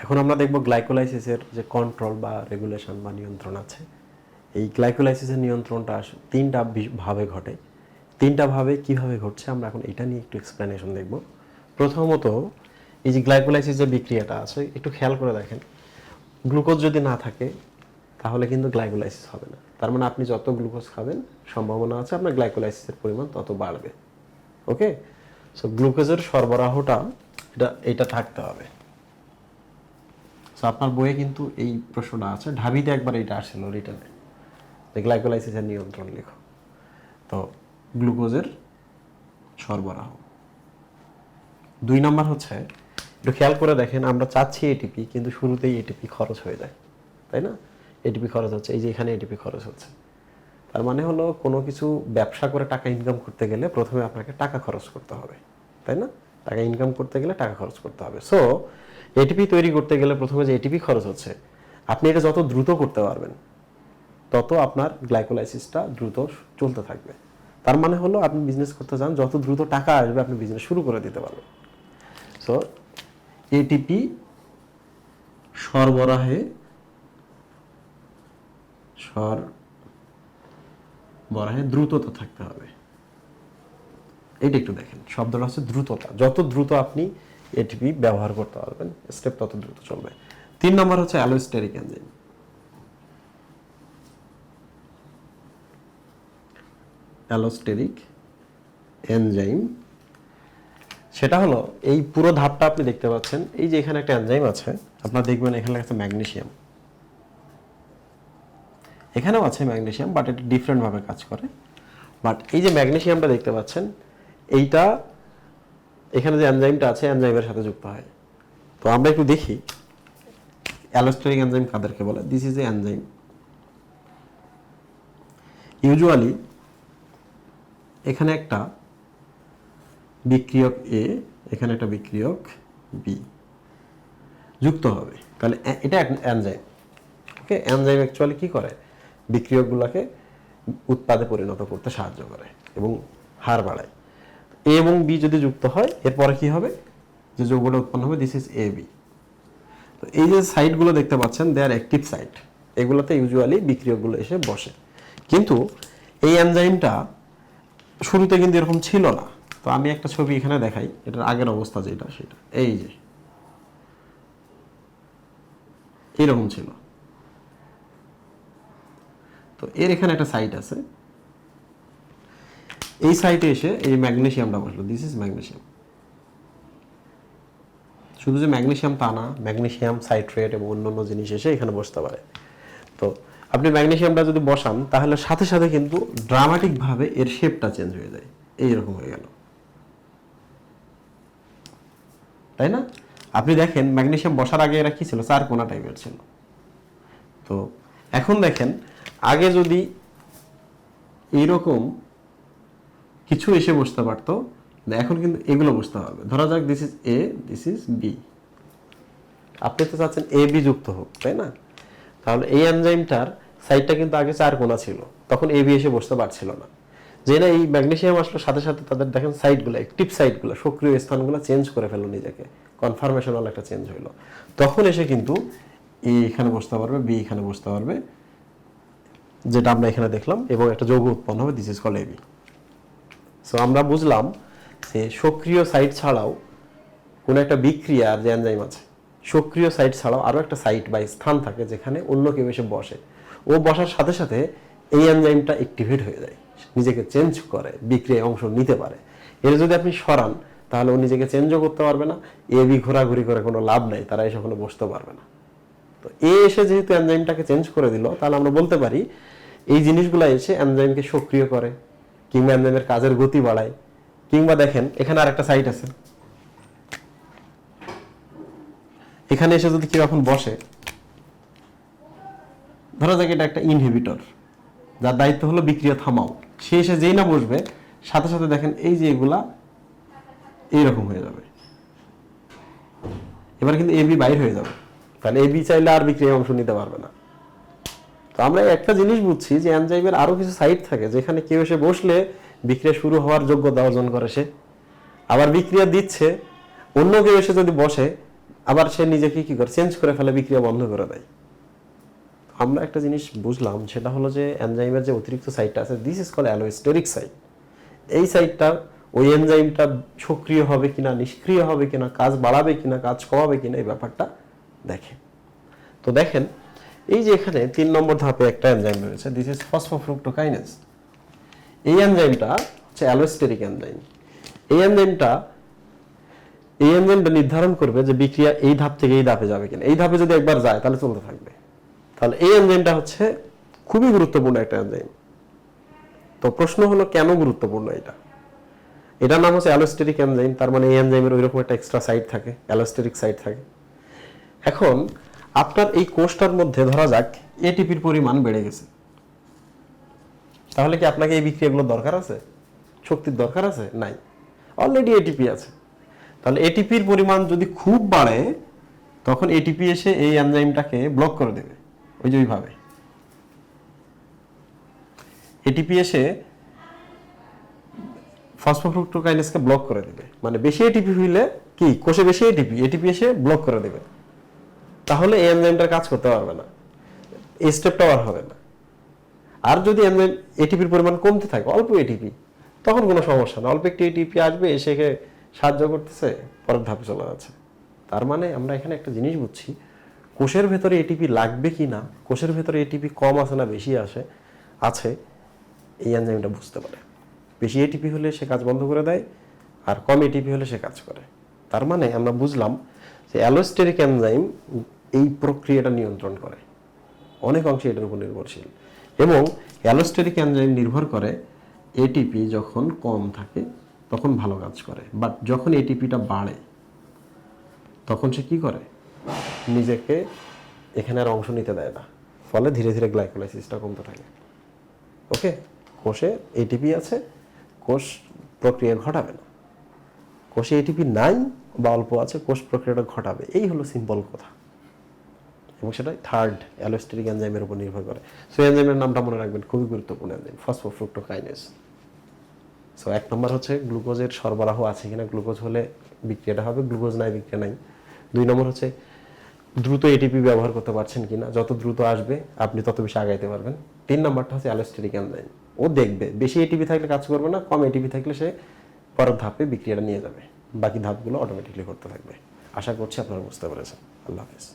এখন আমরা দেখব গ্লাইকোলাইসিসের যে কন্ট্রোল বা রেগুলেশন বা নিয়ন্ত্রণ আছে। এই গ্লাইকোলাইসিসের নিয়ন্ত্রণটা তিনটা ভাবে ঘটে। তিনটা ভাবে কিভাবে ঘটছে আমরা এখন এটা নিয়ে একটু এক্সপ্লেনেশন দেখব। প্রথমত এই যে গ্লাইকোলাইসিস যে বিক্রিয়াটা আছে একটু খেয়াল করে দেখেন, গ্লুকোজ যদি না থাকে তাহলে কিন্তু গ্লাইকোলাইসিস হবে না। তার মানে আপনি যত গ্লুকোজ খাবেন সম্ভাবনা আছে আপনার গ্লাইকোলাইসিসের পরিমাণ তত বাড়বে। ওকে, সো গ্লুকোজের সরবরাহটা এটা থাকতে হবে। সো আপনার বইয়ে কিন্তু এই প্রশ্নটা আছে, ঢাবিতে একবার এটা আসছিল রিটার্নে, যে গ্লাইকোলাইসিসের নিয়ন্ত্রণ লেখো। তো গ্লুকোজের সরবরাহ। 2 নম্বর হচ্ছে একটু খেয়াল করে দেখেন, আমরা চাচ্ছি এটিপি কিন্তু শুরুতেই এটিপি খরচ হয়ে যায়, তাই না? এটিপি খরচ হচ্ছে, এই যে এখানে এটিপি খরচ হচ্ছে। তার মানে হলো কোনো কিছু ব্যবসা করে টাকা ইনকাম করতে গেলে প্রথমে আপনাকে টাকা খরচ করতে হবে, তাই না? টাকা ইনকাম করতে গেলে টাকা খরচ করতে হবে। সো এটিপি তৈরি করতে গেলে প্রথমে যে এটিপি খরচ হচ্ছে, আপনি এটা যত দ্রুত করতে পারবেন তত আপনার গ্লাইকোলাইসিসটা দ্রুত চলতে থাকবে। তার মানে হলো আপনি বিজনেস করতে চান, যত দ্রুত টাকা আসবে আপনি বিজনেস শুরু করে দিতে পারবেন। সো এটিপি সরবরাহে দ্রুততা থাকতে হবে। এটা একটু দেখেন, শব্দটা হচ্ছে দ্রুততা। যত দ্রুত আপনি এটিপি ব্যবহার করতে পারবেন স্টেপ তত দ্রুত চলবে। 3 নম্বর হচ্ছে অ্যালোস্টেরিক এনজাইম। অ্যালোস্টেরিক এনজাইম সেটা হলো এই পুরো ধাপটা আপনি দেখতে পাচ্ছেন, এই যে এখানে একটা এনজাইম আছে, আপনারা দেখবেন এখানে আছে ম্যাগনেসিয়াম, এখানেও আছে ম্যাগনেসিয়াম, বাট এটা ডিফারেন্ট ভাবে কাজ করে। বাট এই যে ম্যাগনেসিয়ামটা দেখতে পাচ্ছেন, এইটা এখানে যে এনজাইমটা আছে এনজাইমের সাথে যুক্ত হয়। তো আমরা একটু দেখি অ্যালোস্টেরিক এনজাইম কাদেরকে বলে। This is A enzyme, usually এখানে একটা বিক্রিয়ক এ, এখানে একটা বিক্রিয়ক বি যুক্ত হবে, তাহলে এটা এনজাইম। ওকে, এনজাইম অ্যাকচুয়ালি কি করে, বিক্রিয়কগুলোকে উৎপাদে পরিণত করতে সাহায্য করে এবং হার বাড়ায়। এ এবং বি যদি যুক্ত হয় এরপরে কি হবে, যে যৌগটা উৎপন্ন হবে, দিস ইজ এ বি। তো এই যে সাইটগুলো দেখতে পাচ্ছেন দে আর অ্যাক্টিভ সাইট, এগুলোতে ইউজুয়ালি বিক্রিয়কগুলো এসে বসে। কিন্তু এই এনজাইমটা শুরুতে কিন্তু এরকম ছিল না। তো আমি একটা ছবি এখানে দেখাই, এটার আগের অবস্থা যেটা সেটা এই যে এরকম ছিল। তো এর এখানে একটা সাইট আছে, এই সাইটে এসে এই ম্যাগনেসিয়ামটা বসলো, দিস ইজ ম্যাগনেসিয়াম। শুধু যে ম্যাগনেসিয়াম তা না, ম্যাগনেসিয়াম সাইট্রেট এবং অন্যান্য জিনিস এসে এখানে বসতে পারে। তো আপনি ম্যাগনেসিয়ামটা যদি বসান তাহলে সাথে সাথে কিন্তু ড্রামাটিক ভাবে এর শেপটা চেঞ্জ হয়ে যায়, এইরকম হয়ে গেল, তাই না? আপনি দেখেন ম্যাগনেসিয়াম বসার আগে এরা কি ছিল, চারকোনা টাইপের ছিল। তো এখন দেখেন আগে যদি এইরকম কিছু এসে বসতে পারতো, এখন কিন্তু এগুলো বসতে হবে। ধরা যাক this is A, this is B, আপনি তো চাচ্ছেন এ বি যুক্ত হোক, তাই না? তাহলে এই এনজাইমটার সাইডটা কিন্তু আগে চারকোনা ছিল, তখন এ বি এসে বসতে পারছিল না। যে না এই ম্যাগনেসিয়াম আসলো সাথে সাথে তাদের দেখেন সাইটগুলো, অ্যাক্টিভ সাইটগুলো, সক্রিয় স্থানগুলো চেঞ্জ করে ফেললো, নিজেকে কনফার্মেশনাল একটা চেঞ্জ হইলো। তখন এসে কিন্তু এ এখানে বসতে পারবে, বি এখানে বসতে পারবে, যেটা আমরা এখানে দেখলাম, এবং একটা যৌগ উৎপন্ন হবে, this is called AB. So আমরা বুঝলাম যে সক্রিয় সাইট ছাড়াও কোনো একটা বিক্রিয়ার যে এনজাইম আছে, সক্রিয় সাইট ছাড়াও আরও একটা সাইট বা স্থান থাকে যেখানে অন্য কেউ এসে বসে। ও বসার সাথে সাথে এই এনজাইমটা অ্যাক্টিভেট হয়ে যায়, নিজেকে চেঞ্জ করে, বিক্রিয়ায় অংশ নিতে পারে। এর যদি আপনি সরান তাহলে ও নিজেকে চেঞ্জও করতে পারবে না, এ বি ঘোরাঘুরি করে কোনো লাভ নাই, তারা এসে ওখানে বসতে পারবে না। তো এ এসে যেহেতু এনজাইমটাকে চেঞ্জ করে দিল, তাহলে আমরা বলতে পারি এই জিনিসগুলো এসে এনজাইমকে সক্রিয় করে কিংবা এনজাইমের কাজের গতি বাড়ায়। কিংবা দেখেন এখানে আরেকটা সাইট আছে, এখানে এসে যদি কেউ এখন বসে, ধরা যাক এটা একটা ইনহিবিটর যার দায়িত্ব হলো বিক্রিয়া থামাও, সে এসে যেই না বসবে সাথে সাথে দেখেন এই যে এগুলা এইরকম হয়ে যাবে, এবার কিন্তু এবি বাইর হয়ে যাবে, তাহলে এবি চাইলে আর বিক্রিয়ায় অংশ নিতে পারবে না। তো আমরা একটা জিনিস বুঝছি যে এনজাইমের আরো কিছু সাইট থাকে যেখানে কেউ এসে বসলে বিক্রিয়া শুরু হওয়ার যোগ্যতা অর্জন করে সে, আবার বিক্রিয়া দিচ্ছে, অন্য কেউ এসে যদি বসে আবার সে নিজেকে কি করে চেঞ্জ করে ফেলে, বিক্রিয়া বন্ধ করে দেয়। আমরা একটা জিনিস বুঝলাম, সেটা হলো যে এনজাইমের যে অতিরিক্ত সাইটটা আছে, this is call allosteric site. এই সাইটটা ওই এনজাইমটা সক্রিয় হবে কিনা, নিষ্ক্রিয় হবে কিনা, কাজ বাড়াবে কিনা, কাজ কমাবে কিনা, এই ব্যাপারটা দেখে। তো দেখেন এই যে এখানে 3 নম্বর ধাপে একটা এনজাইম রয়েছে, দিস ইজ ফসফোফ্রুক্টোকাইনেজ। এই এনজাইমটা হচ্ছে অ্যালোস্টেরিক এনজাইম। এই এনজাইমটা নির্ধারণ করবে যে বিক্রিয়া এই ধাপ থেকে এই ধাপে যাবে কিনা। এই ধাপে যদি একবার যায় তাহলে চলতে থাকবে। তাহলে এই এনজাইমটা হচ্ছে খুবই গুরুত্বপূর্ণ একটা এনজাইম। তো প্রশ্ন হলো কেন গুরুত্বপূর্ণ এটা? এটার নাম হচ্ছে অ্যালোস্টেরিক এনজাইম, তার মানে এই এনজাইমের ওইরকম একটা এক্সট্রা সাইট থাকে, অ্যালোস্টেরিক সাইট থাকে। এখন আপনার এই কোষটার মধ্যে ধরা যাক এটিপির পরিমাণ বেড়ে গেছে, তাহলে কি আপনাকে এই বিক্রিয়াগুলো দরকার আছে? শক্তির দরকার আছে? নাই, অলরেডি এটিপি আছে। তাহলে এটিপির পরিমাণ যদি খুব বাড়ে তখন এটিপি এসে এই এনজাইমটাকে ব্লক করে দেবে, ওই যে ওইভাবে এটিপি এসে ফসফোফ্রুক্টোকাইনেজকে ব্লক করে দেবে। মানে বেশি এটিপি হইলে কি, কোষে বেশি এটিপি এসে ব্লক করে দেবে, তাহলে এই এনজাইমটার কাজ করতে পারবে না, এই স্টেপটা আর হবে না। আর যদি এনজাইম এটিপির পরিমাণ কমতে থাকে, অল্প এটিপি, তখন কোনো সমস্যা না, অল্প একটি এটিপি আসবে, এসে সাহায্য করতেছে, পরের ধাপে চলে যাচ্ছে। তার মানে আমরা এখানে একটা জিনিস বুঝছি, কোষের ভেতরে এটিপি লাগবে কি না, কোষের ভেতরে এটিপি কম আছে না বেশি আছে, এই এনজাইমটা বুঝতে পারে। বেশি এটিপি হলে সে কাজ বন্ধ করে দেয়, আর কম এটিপি হলে সে কাজ করে। তার মানে আমরা বুঝলাম যে অ্যালোস্টেরিক এনজাইম এই প্রক্রিয়াটা নিয়ন্ত্রণ করে, অনেক অংশে এটার উপর নির্ভরশীল। এবং অ্যালোস্টেরিক এনজাইম নির্ভর করে এটিপি যখন কম থাকে তখন ভালো কাজ করে, বাট যখন এটিপিটা বাড়ে তখন সে কি করে, নিজেকে এখানে আর অংশ নিতে দেয় না, ফলে ধীরে ধীরে গ্লাইকোলাইসিসটা কমতে থাকে। ওকে, কোষে এটিপি আছে, কোষ প্রক্রিয়া ঘটাবে না, কোষে এটিপি নাই বা অল্প আছে, কোষ প্রক্রিয়াটা ঘটাবে। এই হলো সিম্পল কথা, এবং সেটা থার্ড অ্যালোস্টেরিক এনজাইমের উপর নির্ভর করে। সো এনজাইমের নামটা মনে রাখবেন, খুবই গুরুত্বপূর্ণ এনজাইম, ফসফোফ্রুক্টোকাইনেজ। সো 1 নম্বর হচ্ছে গ্লুকোজের সরবরাহ আছে কিনা, গ্লুকোজ হলে বিক্রিয়াটা হবে, গ্লুকোজ নাই বিক্রিয়া নাই। 2 নম্বর হচ্ছে দ্রুত এটিপি ব্যবহার করতে পারছেন কিনা, যত দ্রুত আসবে আপনি তত বেশি আগাইতে পারবেন। 3 নম্বরটা হচ্ছে অ্যালোস্টেরিক এনজাইম, ও দেখবে বেশি এটিপি থাকলে কাজ করবে না, কম এটিপি থাকলে সে পরের ধাপে বিক্রিয়াটা নিয়ে যাবে, বাকি ধাপগুলো অটোমেটিকলি করতে থাকবে। আশা করছি আপনারা বুঝতে পেরেছেন। আল্লাহ হাফেজ।